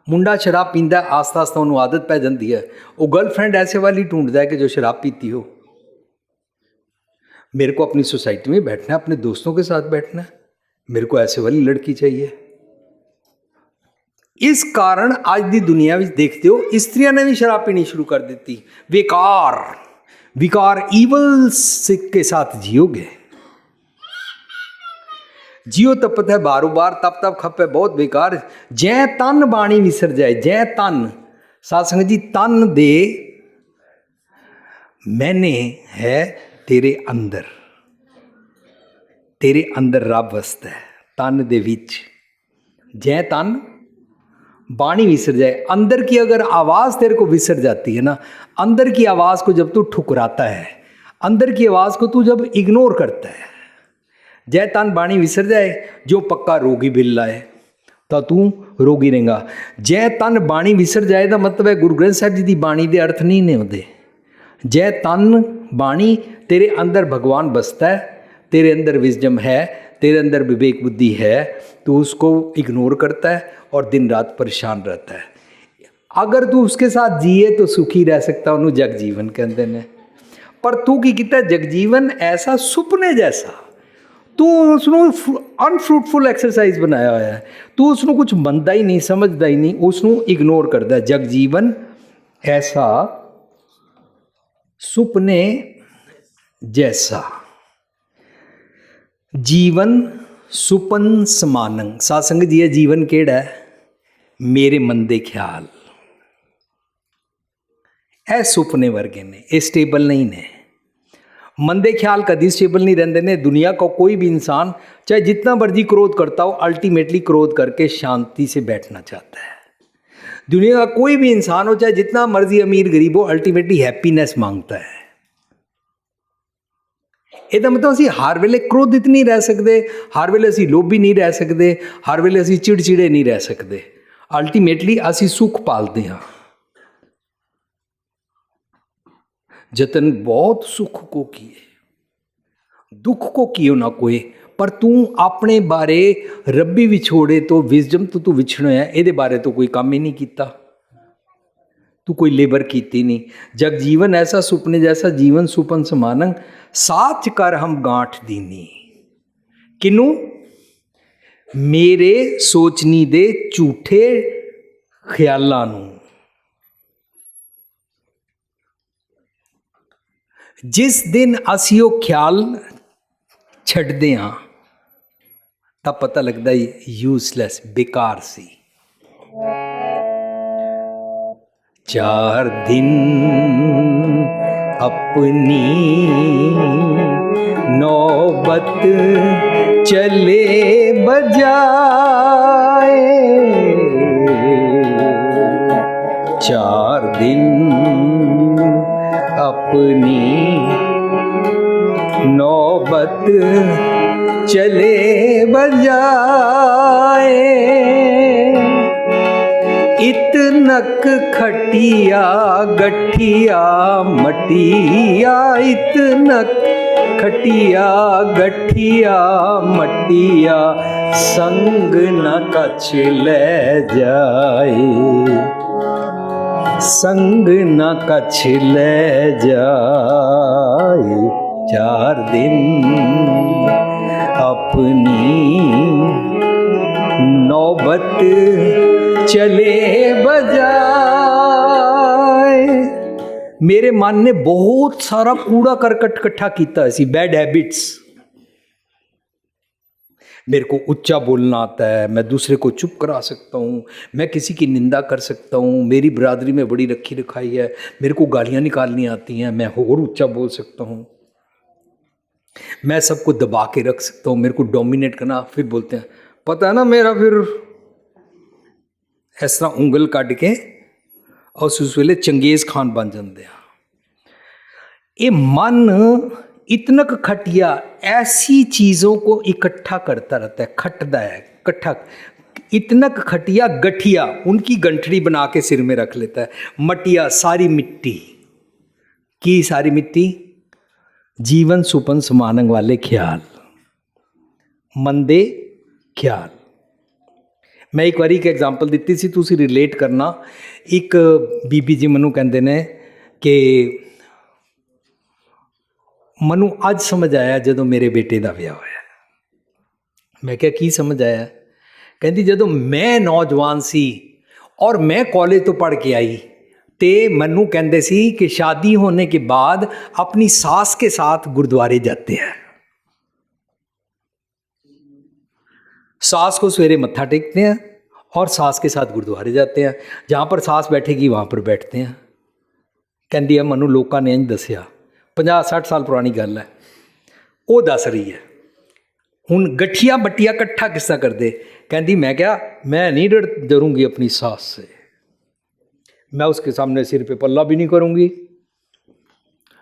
मुंडा शराब पींदा, आस्ता आस्ता उन्होंने आदत पै जाती है, वो गर्लफ्रेंड ऐसे वाली ढूंढता है कि जो शराब पीती हो। मेरे को अपनी सोसाइटी में बैठना है, अपने दोस्तों के साथ बैठना है, मेरे को ऐसे वाली लड़की चाहिए। इस कारण आज दी दुनिया में देखते हो स्त्रियां ने भी शराब पीनी शुरू कर देती। विकार ईवल्स के साथ जियोगे, जियो तपत है बारो बार, तप तप खपे बहुत बेकार। जै तन बाणी विसर जाए, जै तन साध संगत जी, तन दे मैंने है तेरे अंदर रब वसता है तन दे विच। जै तन बाणी विसर जाए, अंदर की अगर आवाज़ तेरे को विसर जाती है ना, अंदर की आवाज़ को जब तू ठुकराता है, अंदर की आवाज़ को तू जब इग्नोर करता है, जय तन बाणी विसर जाए, जो पक्का रोगी बिल लाए तो तू रोगी रहेगा। जय तन बाणी विसर जाए का मतलब है गुरु ग्रंथ साहिब जी की बाणी के अर्थ नहीं ने होते। जय तन बाणी तेरे अंदर भगवान बसता है, तेरे अंदर विजडम है, तेरे अंदर विवेक बुद्धि है, तू उसको इग्नोर करता है और दिन रात परेशान रहता है। अगर तू उसके साथ जिए तो सुखी रह सकता, उन्होंने जगजीवन कहते हैं। पर तू की किता जगजीवन ऐसा सुपने जैसा, तू उसनों अनफ्रूटफुल एक्सरसाइज बनाया हुआ है, तू उसनों कुछ मनता ही नहीं, समझता ही नहीं, उसनों इग्नोर करता है। जगजीवन ऐसा सुपने जैसा, जीवन सुपन समानंग। सासंग जी, ये जीवन केड़ा है? मेरे मन दे ख्याल ए सुपने वर्गे ने, ये स्टेबल नहीं ने। मन दे ख्याल कभी स्टेबल नहीं रहते ने। दुनिया का कोई भी इंसान चाहे जितना मर्जी क्रोध करता हो, अल्टीमेटली क्रोध करके शांति से बैठना चाहता है। दुनिया का कोई भी इंसान हो, चाहे जितना मर्जी अमीर गरीब हो, अल्टीमेटली हैप्पीनेस मांगता है। ਇਹਦਾ मतलब ਅਸੀਂ हर वेले क्रोधित नहीं रह सकते, हर वेले ਅਸੀਂ लोभी नहीं रह सकते, हर वेले ਅਸੀਂ चिड़चिड़े नहीं रह सकते। अल्टीमेटली ਅਸੀਂ सुख पालते हाँ। जतन बहुत सुख को किए, दुख को कियो ना कोई, पर तू अपने बारे रब्बी विछोड़े तो विजडम तो तू विछड़ो है, ये बारे तो कोई काम ही नहीं किया, तू कोई लेबर कीती नहीं। जग जीवन ऐसा सुपने जैसा, जीवन सुपन समानंग, साच कर हम गांठ दीनी। किनू? मेरे सोचनी दे झूठे ख्यालां नूं। जिस दिन असी वो ख्याल छड्डदे हां तां पता लगदा यूजलैस, बेकार सी। 4 दिन अपनी नौबत चले बजाए, 4 दिन अपनी नौबत चले बजाए। इतनक खटिया गठिया मटिया, इतनक खटिया गठिया मटिया, संग न कछ ले जाए, संग न कछ ले जाए। 4 दिन अपनी नौबत चले बजाए। मेरे मन ने बहुत सारा कूड़ा करकट इकट्ठा किया सी, बैड हैबिट्स। मेरे को ऊंचा बोलना आता है, मैं दूसरे को चुप करा सकता हूँ, मैं किसी की निंदा कर सकता हूँ, मेरी बरादरी में बड़ी रखी रखाई है, मेरे को गालियाँ निकालनी आती हैं, मैं और ऊंचा बोल सकता हूँ, मैं सबको दबा के रख सकता हूँ, मेरे को डोमिनेट करना। फिर बोलते हैं पता है ना मेरा, फिर इस तरह उंगल कट के और उस वेले चंगेज खान बन जाते हैं। ये मन इतना खटिया ऐसी चीज़ों को इकट्ठा करता रहता है, खटदा है इकट्ठा, इतना खटिया गठिया उनकी गंठड़ी बना के सिर में रख लेता है। मटिया सारी मिट्टी की, सारी मिट्टी जीवन सुपन समानंग वाले ख्याल, मंदे ख्याल। मैं एक बारी एक एग्जाम्पल दिती सी, तुसी रिलेट करना। एक बीबी जी मैनू कहते ने कि मनु अज समझ आया जदों मेरे बेटे का विआह होया। मैं क्या की समझ आया? कहती जदों मैं नौजवान सी और मैं कॉलेज तो पढ़ के आई तो मनु कहते सी कि शादी होने के बाद अपनी सास के साथ गुरुद्वारे जाते हैं, सास को सवेरे मत्था टेकते हैं और सास के साथ गुरुद्वारे जाते हैं, जहाँ पर सास बैठेगी वहाँ पर बैठते हैं। कहती है मनु लोगों ने इंज दसिया, 50-60 साल पुरानी गल है, वो दस रही है। हुण गठिया बट्टिया कट्ठा किस तरह करते? कहती मैं क्या, मैं नहीं डरूंगी अपनी सास से, मैं उसके सामने सिर पे पल्ला भी नहीं करूंगी,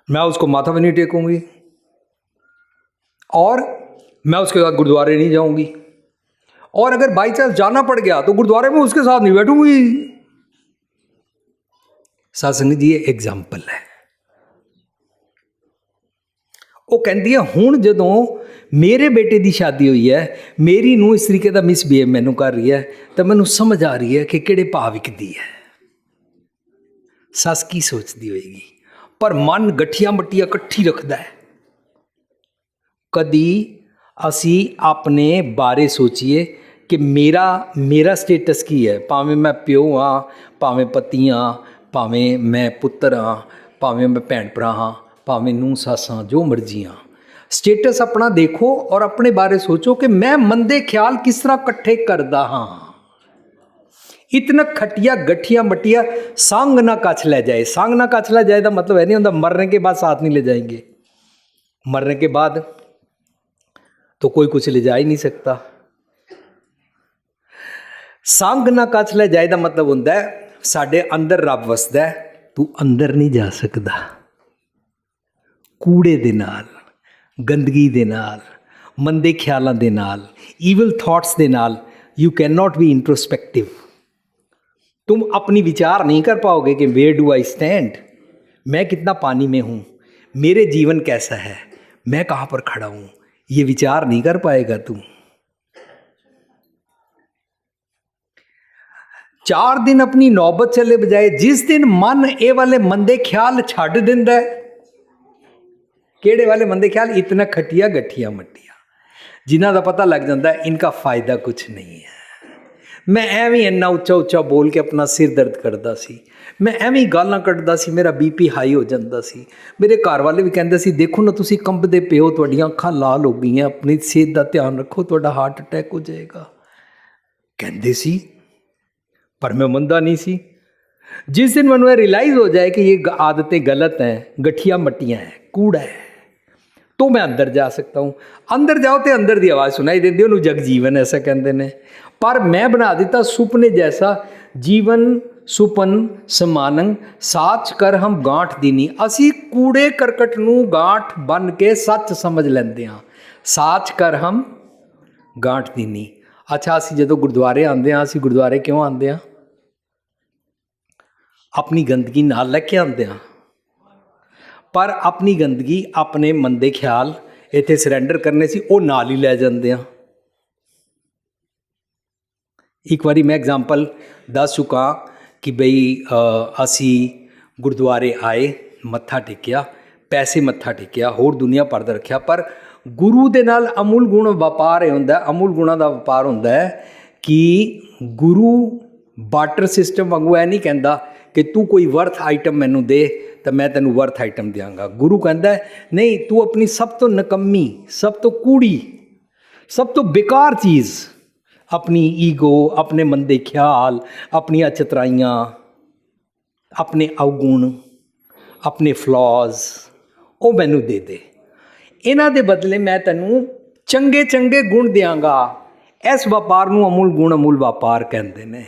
मैं उसको माथा भी नहीं टेकूंगी, और मैं उसके साथ गुरुद्वारे नहीं जाऊंगी, और अगर बाई चांस जाना पड़ गया तो गुरुद्वारे में उसके साथ नहीं बैठूंगी। सत्संग जी ये एग्जाम्पल है। वो कहती है हुण जदों मेरे बेटे की शादी हुई है, मेरी नूंह इस तरीके का मिसबिहेव मैनू कर रही है, तो मैनू समझ आ रही है कि किहड़े भाव विकदी है, सस की सोचती होएगी। पर मन गठिया मट्टिया इकट्ठी रखता है। कदी असी अपने बारे सोचिए कि मेरा स्टेटस की है, भावें मैं प्यो हाँ, भावें पति हाँ, भावें मैं पुत्र हाँ, भावें मैं भैन भरा हाँ, भावें नूंह सस हाँ, जो मर्जी हाँ। स्टेटस अपना देखो और अपने बारे सोचो कि मैं मंदे ख्याल किस तरह इकट्ठे करदा हाँ। इतना खटिया गठिया मटिया संग ना कछ ले जाए। संग ना कछ ले जाए का मतलब है नहीं होता मरने के बाद साथ नहीं ले जाएंगे, मरने के बाद तो कोई कुछ ले जा ही नहीं सकता। संग ना कछ ले जाए का मतलब होता है साडे अंदर रब वसदा है, तू अंदर नहीं जा सकता। कूड़े दे नाल, गंदगी दे नाल, मंदे ख्यालों दे नाल, ईवल थॉट्स दे नाल you can not be introspective. तुम अपनी विचार नहीं कर पाओगे कि वेयर डू आई स्टैंड, मैं कितना पानी में हूँ, मेरे जीवन कैसा है, मैं कहाँ पर खड़ा हूँ, ये विचार नहीं कर पाएगा तू। 4 दिन अपनी नौबत चले बजाए जिस दिन मन ये वाले मंदे ख्याल छड्ड दिंदा है। केड़े वाले मंदे ख्याल? इतना खटिया गठिया मटिया, जिन्हां दा पता लग जाता है इनका फायदा कुछ नहीं है। मैं एवें इन्ना उच्चा उच्चा बोल के अपना सिर दर्द करता सी, मैं एवें गालां कड्डदा सी, मेरा बीपी हाई हो जाता सी। मेरे घर वाले भी कहते सी देखो ना तुसी कंबदे पिओ, तुहाडियां अखां लाल हो गई, अपनी सेहत का ध्यान रखो, तुहाडा हार्ट अटैक हो जाएगा। कहते सी पर मैं मंदा नहीं सी। जिस दिन मैनूं रियलाइज़ हो जाए कि ये आदतें गलत हैं, गठिया मट्टियाँ हैं, कूड़ा है, तो मैं अंदर जा सकता हूँ। अंदर जाओ तो अंदर की आवाज़ सुनाई देती, उन्होंने जग जीवन ऐसा कहते हैं। पर मैं बना दिता सुपने जैसा, जीवन सुपन समानंग साच कर हम गांठ दीनी। असी कूड़े करकट नूं गांठ बन के सच समझ लेंदे हां। साच कर हम गांठ दीनी। अच्छा असी जदों गुरुद्वारे आंदे हां, असी गुरुद्वारे क्यों आंदे हां? अपनी गंदगी नाल लैके आंदे हां, पर अपनी गंदगी अपने मंदे ख्याल इत्थे सरेंडर करने सी, वो नाल ही लै जांदे हां। एक बारी मैं एग्जाम्पल दस चुका कि बई असी गुरुद्वारे आए, मत्था टेकिया, पैसे मत्था टेकिया, होर दुनिया भर दा रखिया, पर गुरु दे नाल अमूल गुण व्यापार हुंदा है। अमूल गुणों का व्यापार हुंदा है कि गुरु बाटर सिस्टम वांगू है नहीं कहता कि तू कोई वर्थ आइटम मैनू दे ਤਾਂ ਮੈਂ ਤੈਨੂੰ ਵਰਥ ਆਈਟਮ ਦਿਆਂਗਾ। ਗੁਰੂ ਕਹਿੰਦਾ ਨਹੀਂ, ਤੂੰ ਆਪਣੀ ਸਭ ਤੋਂ ਨਕੰਮੀ, ਸਭ ਤੋਂ ਕੂੜੀ, ਸਭ ਤੋਂ ਬੇਕਾਰ ਚੀਜ਼, ਆਪਣੀ ਈਗੋ, ਆਪਣੇ ਮਨ ਦੇ ਖਿਆਲ, ਆਪਣੀਆਂ ਚਤਰਾਈਆਂ, ਆਪਣੇ ਅਵਗੁਣ, ਆਪਣੇ ਫਲॉज, ਉਹ ਮੈਨੂੰ ਦੇ ਦੇ। ਇਹਨਾਂ ਦੇ ਬਦਲੇ ਮੈਂ ਤੈਨੂੰ ਚੰਗੇ ਚੰਗੇ ਗੁਣ ਦਿਆਂਗਾ। ਇਸ ਵਪਾਰ ਨੂੰ ਅਮੁੱਲ ਗੁਣ ਅਮੁੱਲ ਵਪਾਰ ਕਹਿੰਦੇ ਨੇ।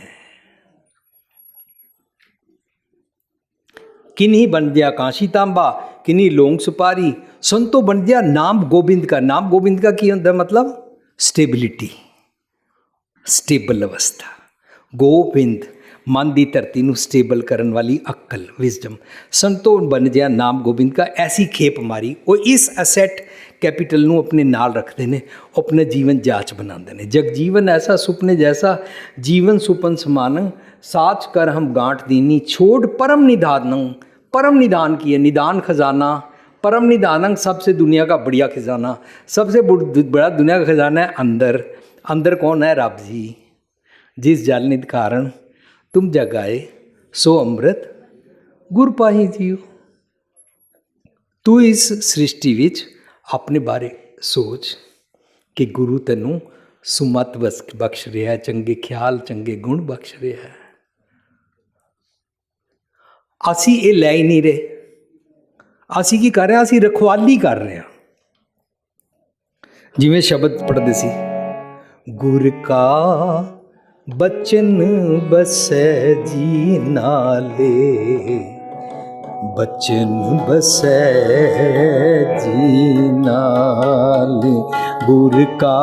किन्हीं बन दिया कांशी तांबा, किन्हीं लौंग सुपारी, संतो बन दिया नाम गोबिंद का। नाम गोबिंद का की होता मतलब स्टेबिलिटी, स्टेबल अवस्था। गोबिंद मन की धरती ਨੂੰ स्टेबल करने वाली अक्ल, विजडम। संतो बन दिया नाम गोबिंद का। ऐसी खेप मारी वो इस असैट कैपिटल ਨੂੰ अपने नाल रखते हैं, अपने जीवन जाच बनाते हैं। जग जीवन ऐसा सुपने जैसा, जीवन सुपन समानंग, साच कर हम गांठ दीनी, छोड़ परम निधानंग। परम निधान की है, निदान खजाना, परम निधानंग सबसे दुनिया का बढ़िया खजाना। सबसे बड़ा दुनिया का खजाना है अंदर। अंदर कौन है? रब जी। जिस जल निध कारण तुम जग आए, सो अमृत गुर पाही जीओ। तू इस सृष्टि विच अपने बारे सोच कि गुरु तैनू सुमत बख्श रहा है, चंगे ख्याल, चंगे गुण बख्श रहा है। ਅਸੀਂ ਇਹ ਲੈ ਹੀ ਨਹੀਂ ਰਹੇ। ਅਸੀਂ ਕੀ ਕਰ ਰਹੇ ਹਾਂ? ਅਸੀਂ ਰਖਵਾਲੀ ਕਰ ਰਹੇ ਹਾਂ। ਜਿਵੇਂ ਸ਼ਬਦ ਪੜ੍ਹਦੇ ਸੀ, ਗੁਰ ਕਾ ਬਚਨ ਬਸੈ ਜੀ ਨਾਲੇ, ਬਚਨ ਬਸੈ ਜੀ ਨਾਲੇ। ਗੁਰ ਕਾ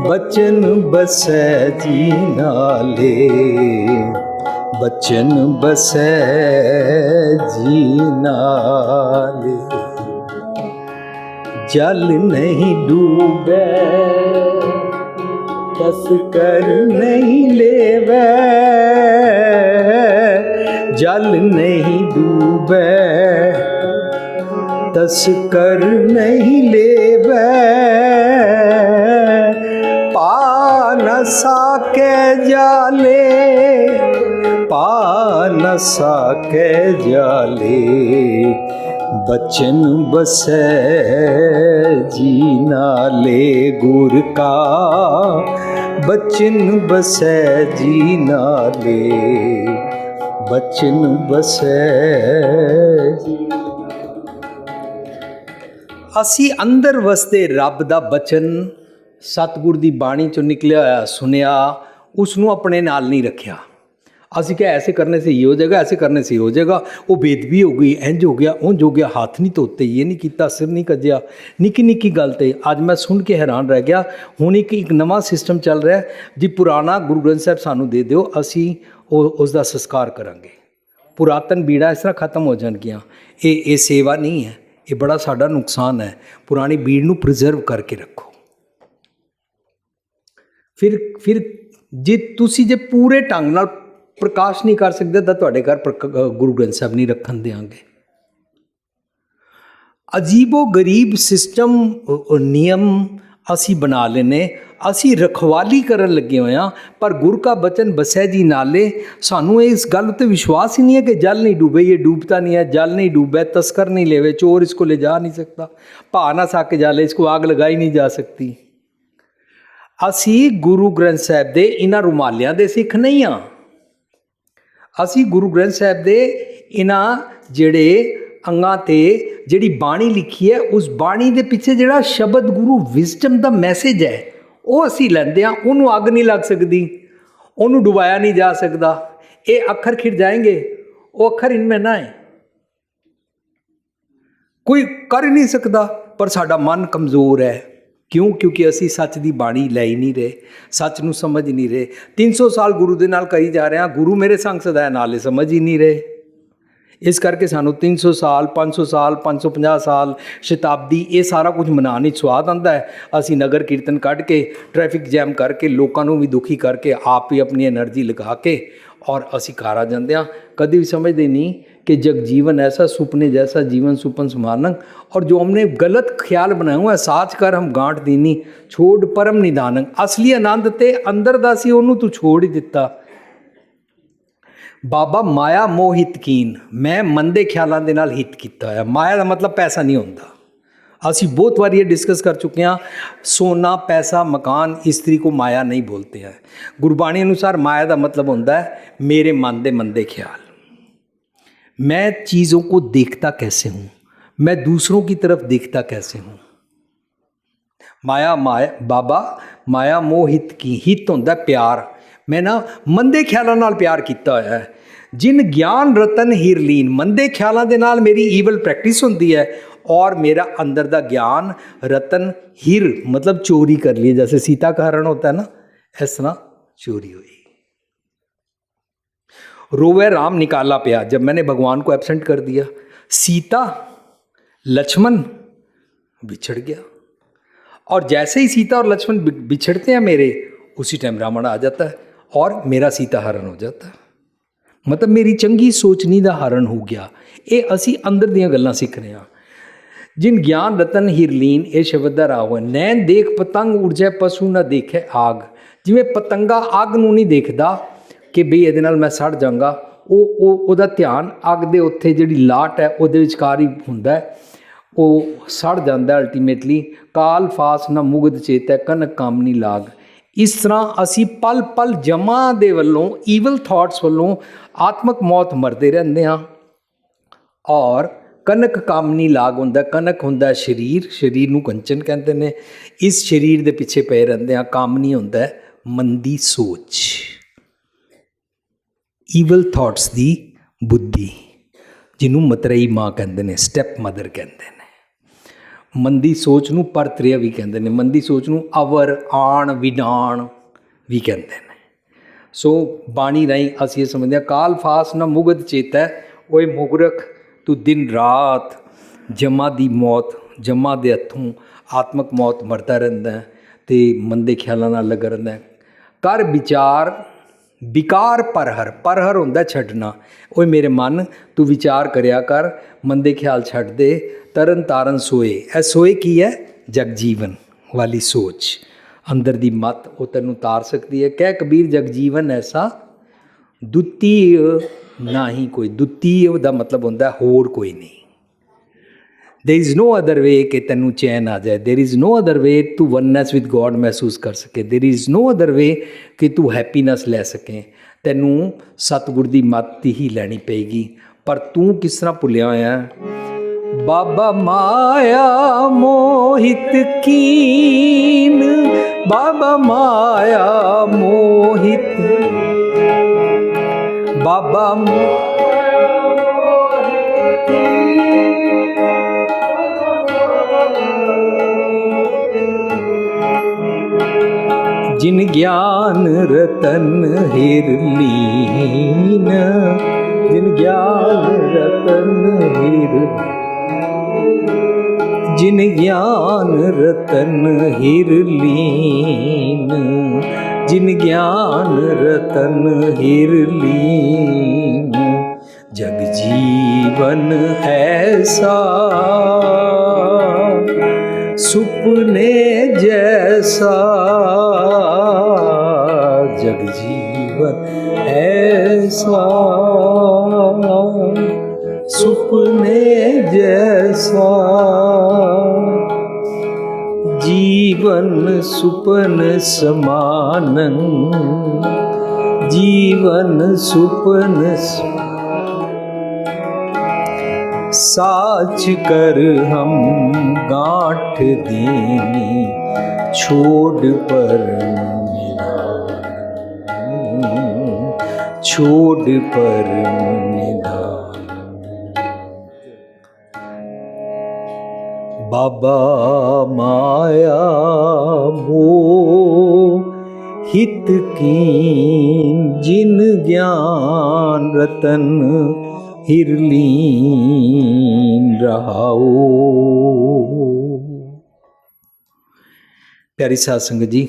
बचन बसै जी नाले, बचन बसै जी नाले। जल नहीं डूबे, तस्कर नहीं लेवै, जल नहीं डूबे, तस्कर नहीं लेवै। न साके जाले, पा न साके जाले। बचन बसै जी नाले, गुर का बचन बसै जी नाले, बचन बसै जी। असी अंदर वसते रब दा बचन, सतगुर ਦੀ ਬਾਣੀ ਚੋਂ ਨਿਕਲਿਆ ਹੋਇਆ ਸੁਨਿਆ, ਉਸ ਨੂੰ ਆਪਣੇ ਨਾਲ ਨਹੀਂ ਰੱਖਿਆ। ਅਸੀਂ ਕਿਹਾ ऐसे करने से ये हो जाएगा, ऐसे करने से ये हो जाएगा, वो बेदबी हो गई, इंज हो गया, उंज हो गया, हाथ नहीं धोते, ये नहीं किया, सिर नहीं कज्जिया, निक्की निक्की गल ते अज मैं सुन के हैरान रह गया। हुण एक नवां सिस्टम चल रहा है जी, पुराना गुरु ग्रंथ साहब सानू दे दिओ, असी उस दा संस्कार करांगे। पुरातन बीड़ा इस तरह खत्म हो जाणगियां। ये सेवा नहीं है, ये बड़ा साडा नुकसान है। पुरानी बीड़ नूं प्रिजर्व करके रखो। फिर जे तुसी जे पूरे ढंग नाल प्रकाश नहीं कर सकते तो तुहाडे घर गुरु ग्रंथ साहब नहीं रखन देंगे। अजीबो गरीब सिस्टम नियम असी बना लेने, असी रखवाली करन लगे हुए हाँ, पर गुर का बचन बसै जी नाले। सानू इस गल उत्ते विश्वास ही नहीं है कि जल नहीं डूबे, ये डूबता नहीं है। जल नहीं डूबे, तस्कर नहीं लेवे, चोर इसको ले जा नहीं सकता, भा ना साके जाले, इसको आग लगाई नहीं जा सकती। असी गुरु ग्रंथ साहब दे इन्हां रुमालियां दे सिख नहीं हाँ। असी गुरु ग्रंथ साहब दे इन्हां जेड़े अंगां ते जिहड़ी बाणी लिखी है, उस बाणी दे पिछे जिहड़ा शब्द गुरु विजडम दा मैसेज है, वो असी लैंदे हां। उहनूं अग नहीं लग सकदी, उहनूं डुबाया नहीं जा सकदा। ये अखर खिड़ जाएंगे, वो अखर इनमें ना है, कोई कर ही नहीं सकता। पर साडा मन कमज़ोर है। क्यों? क्योंकि असी सच की बाणी लै ही नहीं रहे, सच नूं समझ नहीं रहे। 300 साल गुरु दे नाल कही जा रहे हैं, गुरु मेरे संग सदा है, नाले समझ ही नहीं रहे। इस करके सानू 300 साल 500 साल 550 साल शताब्दी ये सारा कुछ मनाने स्वाद आता है। असी नगर कीर्तन कढ़ के ट्रैफिक जैम करके लोगों को भी दुखी करके आप ही अपनी एनर्जी लगा के और असी घर आ जाते हैं। कभी भी समझते नहीं कि जग जीवन ऐसा सुपने जैसा, जीवन सुपन समानंग। और जो हमने गलत ख्याल बनाया हुआ है, साच कर हम गांठ दीनी, छोड़ परम निधानंग। असली आनंद ते अंदर दा सी, ओनू तू छोड़ ही दिता। ਬਾਬਾ ਮਾਇਆ ਮੋਹ ਹਿਤ ਕੀਨ, ਮੈਂ ਮਨ ਦੇ ਖਿਆਲਾਂ ਦੇ ਨਾਲ ਹਿੱਤ ਕੀਤਾ ਹੋਇਆ। ਮਾਇਆ ਦਾ ਮਤਲਬ ਪੈਸਾ ਨਹੀਂ ਹੁੰਦਾ। ਅਸੀਂ ਬਹੁਤ ਵਾਰੀ ਇਹ ਡਿਸਕਸ ਕਰ ਚੁੱਕੇ ਹਾਂ, ਸੋਨਾ ਪੈਸਾ ਮਕਾਨ ਇਸਤਰੀ को माया नहीं बोलते हैं। गुरबाणी अनुसार माया का मतलब होता है मेरे मन दे मंदे ख्याल। मैं चीज़ों को देखता कैसे हूँ, मैं दूसरों की तरफ देखता कैसे हूँ। माया बाबा माया मोह हित की, हित होता प्यार। मैं ना मंदे ख्यालों नाल प्यार किया होया है। जिन ज्ञान रतन हीरलीन, मंदे ख्यालों के नाल मेरी ईवल प्रैक्टिस होती है और मेरा अंदर का ज्ञान रतन हीर मतलब चोरी कर लिए, जैसे सीता का हरण होता है ना, इस तरह चोरी हुई। रोवे राम निकाला पिया, जब मैंने भगवान को एब्सेंट कर दिया। सीता लक्ष्मण बिछड़ गया, और जैसे ही सीता और लक्ष्मण बिछड़ते हैं मेरे, उसी टाइम रावण आ जाता है और मेरा सीता हरण हो जाता है। मतलब मेरी चंगी सोचनी का हरण हो गया। ये असी अंदर दियां गल्लां सीख रहे हैं। जिन ज्ञान रतन हीरलीन, ये शब्द का राव है। नैन देख पतंग उड़ जाए पशु ना देखे आग। जिमें पतंगा अग नूं नहीं देखदा कि बई इहदे नाल मैं सड़ जांगा, ਉਹਦਾ ਧਿਆਨ ਅੱਗ ਦੇ ਉੱਤੇ ਜਿਹੜੀ ਲਾਟ ਹੈ ਉਹਦੇ ਵਿਚਕਾਰ ਹੀ ਹੁੰਦਾ ਹੈ, ਉਹ ਸੜ ਜਾਂਦਾ ਅਲਟੀਮੇਟਲੀ। ਕਾਲ ਫਾਸ ਨਾ ਮੁਗਧ ਚੇਤੈ ਕਨਕ ਕਾਮਨੀ ਲਾਗ। ਇਸ ਤਰ੍ਹਾਂ ਅਸੀਂ ਪਲ ਪਲ ਜਮਾਂ ਦੇ ਵੱਲੋਂ, ਈਵਲ ਥਾਟਸ ਵੱਲੋਂ ਆਤਮਕ ਮੌਤ ਮਰਦੇ ਰਹਿੰਦੇ ਹਾਂ। ਔਰ ਕਨਕ ਕਾਮਨੀ ਲਾਗ ਹੁੰਦਾ, ਕਨਕ ਹੁੰਦਾ ਸਰੀਰ, ਸਰੀਰ ਨੂੰ ਕੰਚਨ ਕਹਿੰਦੇ ਨੇ। ਇਸ ਸਰੀਰ ਦੇ ਪਿੱਛੇ ਪਏ ਰਹਿੰਦੇ ਹਾਂ। ਕਾਮਨੀ ਹੁੰਦਾ ਮੰਦੀ ਸੋਚ, ਈਵਲ ਥਾਟਸ ਦੀ ਬੁੱਧੀ, ਜਿਹਨੂੰ ਮਤਰੇਈ ਮਾਂ ਕਹਿੰਦੇ ਨੇ, ਸਟੈਪ ਮਦਰ ਕਹਿੰਦੇ ਨੇ। ਮੰਦੀ ਸੋਚ ਨੂੰ ਪਰਤ੍ਰਿਆ ਵੀ ਕਹਿੰਦੇ ਨੇ, ਮੰਦੀ ਸੋਚ ਨੂੰ ਅਵਰ ਆਣ ਵਿਡਾਣ ਵੀ ਕਹਿੰਦੇ ਨੇ। ਸੋ ਬਾਣੀ ਰਾਹੀਂ ਅਸੀਂ ਇਹ ਸਮਝਦੇ ਹਾਂ, ਕਾਲ ਫਾਸ ਨਾ ਮੁਗਧ ਚੇਤੈ, ਓਏ ਮੁਗਰਖ ਤੂੰ ਦਿਨ ਰਾਤ ਜਮਾ ਦੀ ਮੌਤ, ਜਮਾ ਦੇ ਹੱਥੋਂ ਆਤਮਕ ਮੌਤ ਮਰਦਾ ਰਹਿੰਦਾ ਅਤੇ ਮੰਦੇ ਖਿਆਲਾਂ ਨਾਲ ਲੱਗਾ ਰਹਿੰਦਾ। ਕਰ ਵਿਚਾਰ ਵਿਕਾਰ ਪਰਹਰ, ਪਰਹਰ ਹੁੰਦਾ ਛੱਡਣਾ। ਓਏ ਮੇਰੇ ਮਨ ਤੂੰ ਵਿਚਾਰ ਕਰਿਆ ਕਰ, ਮੰਦੇ ਖਿਆਲ ਛੱਡ ਦੇ। ਤਰਨ ਤਾਰਨ ਸੋਏ, ਇਹ ਸੋਏ ਕੀ ਹੈ? ਜਗਜੀਵਨ ਵਾਲੀ ਸੋਚ, ਅੰਦਰ ਦੀ ਮੱਤ, ਉਹ ਤੈਨੂੰ ਤਾਰ ਸਕਦੀ ਹੈ। ਕਹਿ ਕਬੀਰ ਜਗਜੀਵਨ ਐਸਾ ਦੁੱਤੀ ਨਾ ਹੀ ਕੋਈ। ਦੁੱਤੀ ਦਾ ਮਤਲਬ ਹੁੰਦਾ ਹੋਰ ਕੋਈ ਨਹੀਂ। There is no other way कि तैनू चैन आ जाए। There is no other way तू वननेस विद गॉड महसूस कर सके। There is no other way कि तू हैप्पीनेस लै सकें। तैनू सतगुर दी मत ही लैनी पेगी। पर तू किस तरह भुलिया होया? बाबा माया मोहित कीन, बाबा माया मोहित, बाबा जिन ज्ञान रतन हिरलीन, जिन ज्ञान रतन हिर, जिन ज्ञान रतन हिरलीन, जिन ज्ञान रतन हिरलीन, जग जीवन ऐसा सुपने जैसा, जग जीवन ऐसा सुपने जैसा, जीवन सुपन समानं, जीवन सुपन साच कर हम गांठ दीनी, छोड़ पर निधान, छोड़ पर निधान। बाबा माया मोह हित कीन, जिन ज्ञान रतन हिरलीन रहाओ। प्यारी साध संगत जी,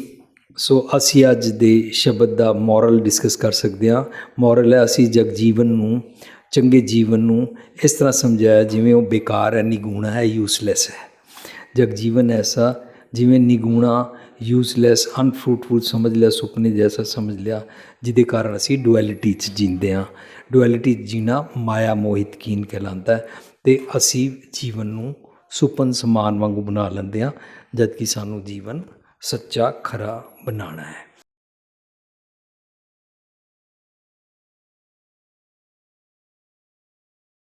सो असी अज दे शब्द का मॉरल डिस्कस कर सकते हैं। मॉरल है, असी जगजीवन नूं, चंगे जीवन नूं इस तरह समझाया जिवें वो बेकार है, निगुण है, यूसलैस है। जगजीवन ऐसा ਜਿਵੇਂ ਨਿਗੂਣਾ, ਯੂਜ਼ਲੈਸ, ਅਨਫਰੂਟਫੁਲ ਸਮਝ ਲਿਆ, ਸੁਪਨੇ ਜੈਸਾ ਸਮਝ ਲਿਆ, ਜਿਹਦੇ ਕਾਰਨ ਅਸੀਂ ਡੁਐਲਿਟੀ 'ਚ ਜੀਂਦੇ ਹਾਂ। ਡੁਐਲਿਟੀ 'ਚ ਜੀਣਾ ਮਾਇਆ ਮੋਹਿਤ ਕੀਨ ਕਹਿਲਾਉਂਦਾ ਹੈ ਅਤੇ ਅਸੀਂ ਜੀਵਨ ਨੂੰ ਸੁਪਨ ਸਮਾਨ ਵਾਂਗੂ ਬਣਾ ਲੈਂਦੇ ਹਾਂ, ਜਦ ਕਿ ਸਾਨੂੰ ਜੀਵਨ ਸੱਚਾ ਖਰਾ ਬਣਾਉਣਾ ਹੈ।